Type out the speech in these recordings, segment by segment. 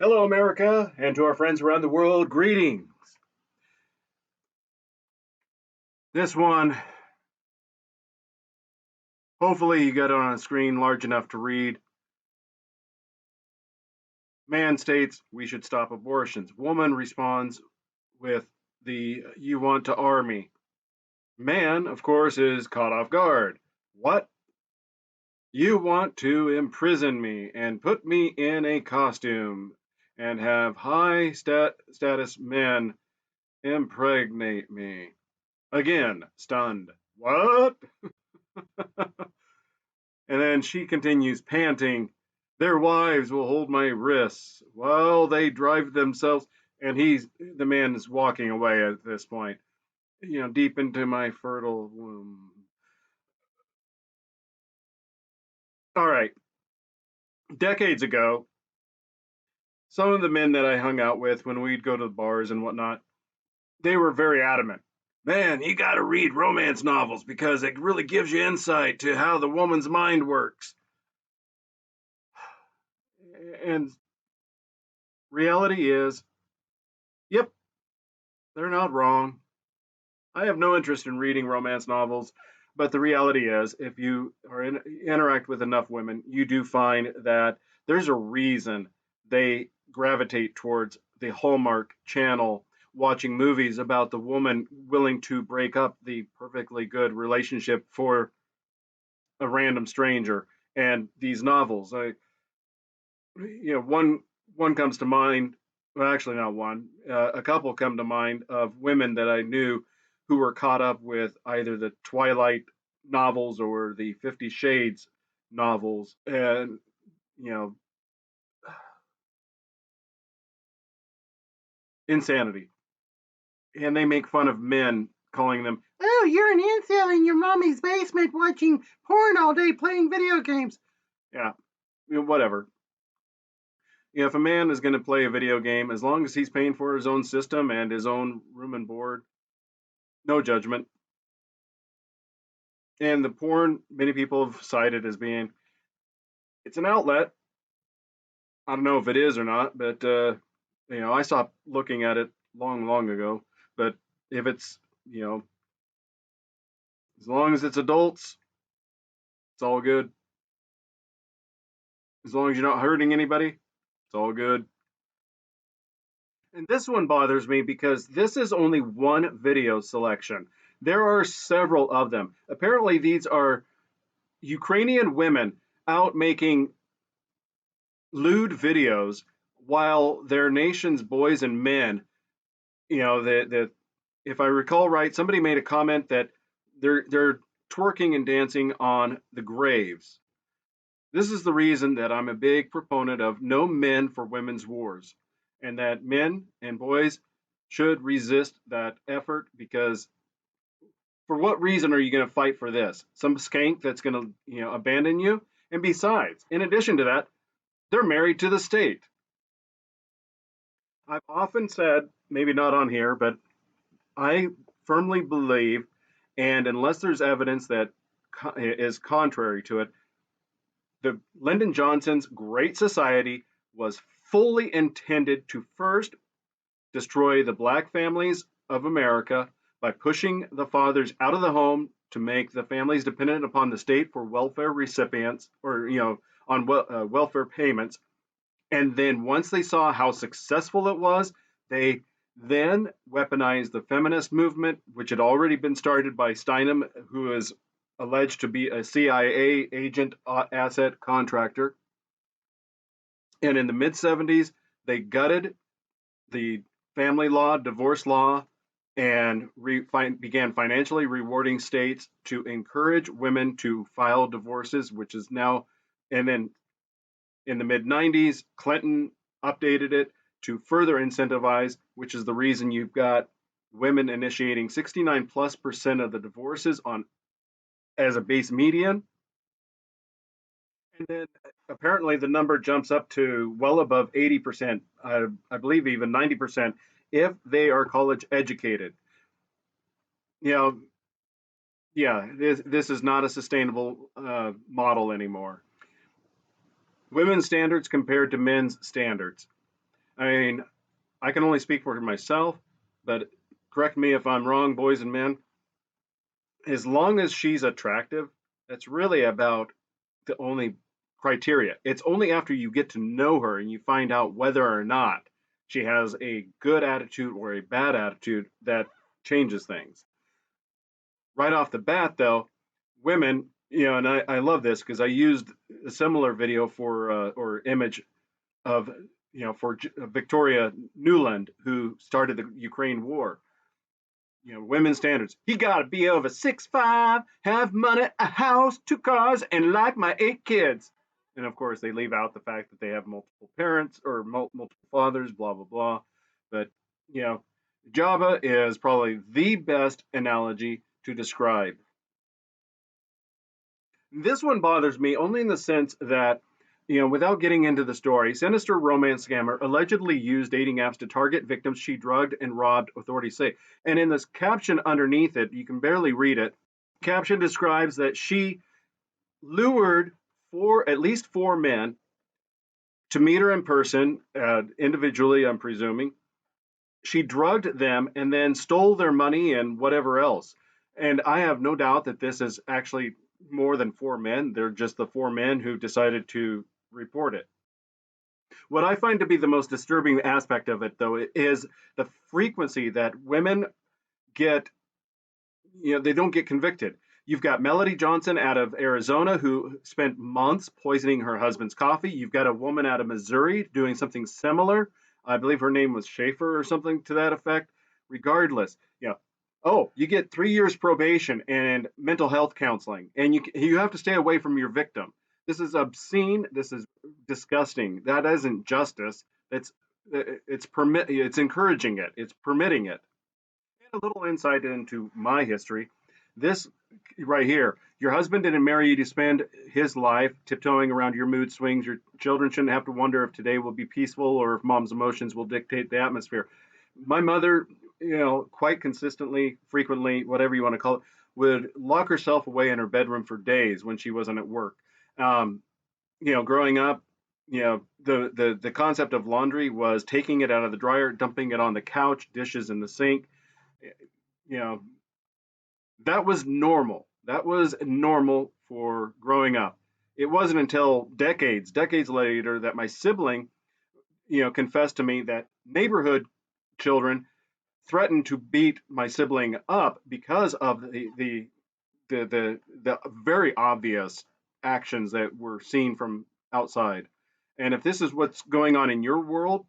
Hello, America, and to our friends around the world, greetings. This one, hopefully you got it on a screen large enough to read. Man states we should stop abortions. Woman responds with the "you want to army." Man, of course, is caught off guard. What? You want to imprison me and put me in a costume and have high status men impregnate me. Again, stunned. What? And then she continues, panting, "Their wives will hold my wrists while they drive themselves." And the man is walking away at this point, deep into my fertile womb. All right. Decades ago, some of the men that I hung out with when we'd go to the bars and whatnot, they were very adamant. Man, you got to read romance novels because it really gives you insight to how the woman's mind works. And reality is, yep, they're not wrong. I have no interest in reading romance novels, but the reality is, if you interact with enough women, you do find that there's a reason they gravitate towards the Hallmark channel, watching movies about the woman willing to break up the perfectly good relationship for a random stranger. And these novels, one comes to mind. Well, actually, not one. A couple come to mind of women that I knew who were caught up with either the Twilight novels or the 50 Shades novels, and you know, insanity. And they make fun of men, calling them, "Oh, you're an incel in your mommy's basement watching porn all day, playing video games." Yeah, whatever. If a man is going to play a video game, as long as he's paying for his own system and his own room and board, no judgment. And the porn, many people have cited as being, it's an outlet. I don't know if it is or not, but I stopped looking at it long, long ago. But if it's, as long as it's adults, it's all good. As long as you're not hurting anybody, it's all good. And this one bothers me because this is only one video selection. There are several of them. Apparently, these are Ukrainian women out making lewd videos while their nation's boys and men, if I recall right, somebody made a comment that they're twerking and dancing on the graves. This is the reason that I'm a big proponent of no men for women's wars, and that men and boys should resist that effort, because for what reason are you going to fight for this? Some skank that's going to, abandon you? And besides, in addition to that, they're married to the state. I've often said, maybe not on here, but I firmly believe, and unless there's evidence that is contrary to it, the Lyndon Johnson's Great Society was fully intended to first destroy the black families of America by pushing the fathers out of the home to make the families dependent upon the state for welfare recipients, or on welfare payments. And then once they saw how successful it was, they then weaponized the feminist movement, which had already been started by Steinem, who is alleged to be a CIA agent, asset contractor. And in the mid 70s, they gutted the family law, divorce law, and began financially rewarding states to encourage women to file divorces, which is now, and then in the mid 90s, Clinton updated it to further incentivize, which is the reason you've got women initiating 69+% of the divorces on as a base median. And then apparently the number jumps up to well above 80%, I believe even 90%, if they are college educated. This is not a sustainable model anymore. Women's standards compared to men's standards. I mean, I can only speak for myself, but correct me if I'm wrong, boys and men. As long as she's attractive, that's really about the only criteria. It's only after you get to know her and you find out whether or not she has a good attitude or a bad attitude that changes things. Right off the bat, though, women, and I love this because I used a similar video for or image of, for Victoria Nuland, who started the Ukraine war. Women's standards. You gotta be over 6'5", have money, a house, 2 cars, and like my 8 kids. And of course, they leave out the fact that they have multiple parents or multiple fathers, blah blah blah. But Java is probably the best analogy to describe. This one bothers me only in the sense that, without getting into the story, sinister romance scammer allegedly used dating apps to target victims she drugged and robbed, authorities say. And in this caption underneath it, you can barely read it. Caption describes that she lured at least 4 men to meet her in person, individually, I'm presuming. She drugged them and then stole their money and whatever else. And I have no doubt that this is actually more than 4 men. They're just the 4 men who decided to report it. What I find to be the most disturbing aspect of it, though, is the frequency that women get, they don't get convicted. You've got Melody Johnson out of Arizona who spent months poisoning her husband's coffee. You've got a woman out of Missouri doing something similar. I believe her name was Schaefer or something to that effect. Regardless, you get 3 years probation and mental health counseling, and you have to stay away from your victim. This is obscene. This is disgusting. That isn't justice. It's encouraging it. It's permitting it. And a little insight into my history. This right here, your husband didn't marry you to spend his life tiptoeing around your mood swings. Your children shouldn't have to wonder if today will be peaceful or if mom's emotions will dictate the atmosphere. My mother, quite consistently, frequently, whatever you want to call it, would lock herself away in her bedroom for days when she wasn't at work. Growing up, the concept of laundry was taking it out of the dryer, dumping it on the couch, dishes in the sink. That was normal. That was normal for growing up. It wasn't until decades later that my sibling, confessed to me that neighborhood children threatened to beat my sibling up because of the very obvious actions that were seen from outside. And if this is what's going on in your world,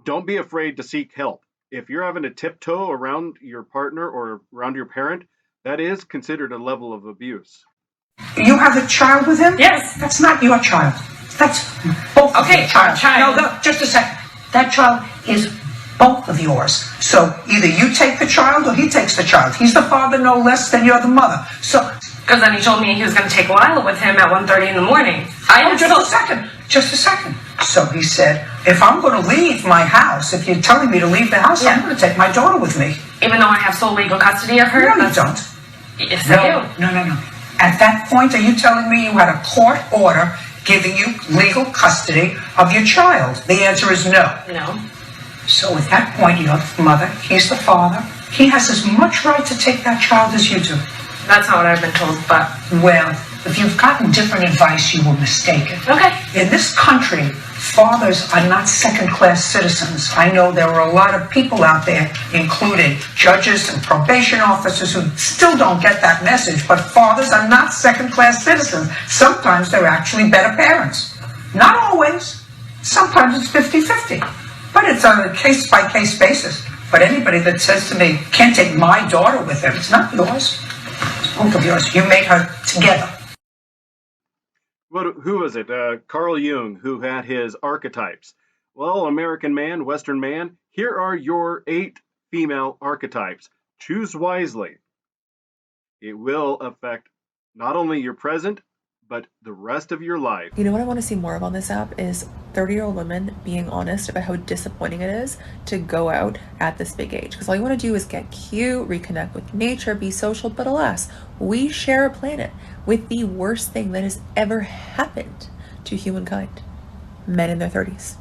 don't be afraid to seek help. If you're having to tiptoe around your partner or around your parent, that is considered a level of abuse. You have a child with him? Yes. That's not your child. That's both of your child. No, just a second. That child is both of yours. So either you take the child or he takes the child. He's the father no less than you're the mother. So, because then he told me he was going to take Lila with him at 1:30 in the morning. Just a second. So he said, if I'm going to leave my house, if you're telling me to leave the house, I'm going to take my daughter with me. Even though I have sole legal custody of her? No, you don't. Yes, I do. No. At that point, are you telling me you had a court order giving you legal custody of your child? The answer is no. No. So at that point, you're the mother, he's the father. He has as much right to take that child as you do. That's not what I've been told, but... Well, if you've gotten different advice, you were mistaken. Okay. In this country, fathers are not second-class citizens. I know there are a lot of people out there, including judges and probation officers, who still don't get that message, but fathers are not second-class citizens. Sometimes they're actually better parents. Not always. Sometimes it's 50-50. But it's on a case-by-case basis. But anybody that says to me, can't take my daughter with him, it's not yours. It's both of yours. You made her together. Who was it? Carl Jung, who had his archetypes. Well, American man, Western man, here are your 8 female archetypes. Choose wisely. It will affect not only your present, but the rest of your life. You know what I want to see more of on this app is 30-year-old women being honest about how disappointing it is to go out at this big age. Because all you want to do is get cute, reconnect with nature, be social, but alas, we share a planet with the worst thing that has ever happened to humankind. Men in their 30s.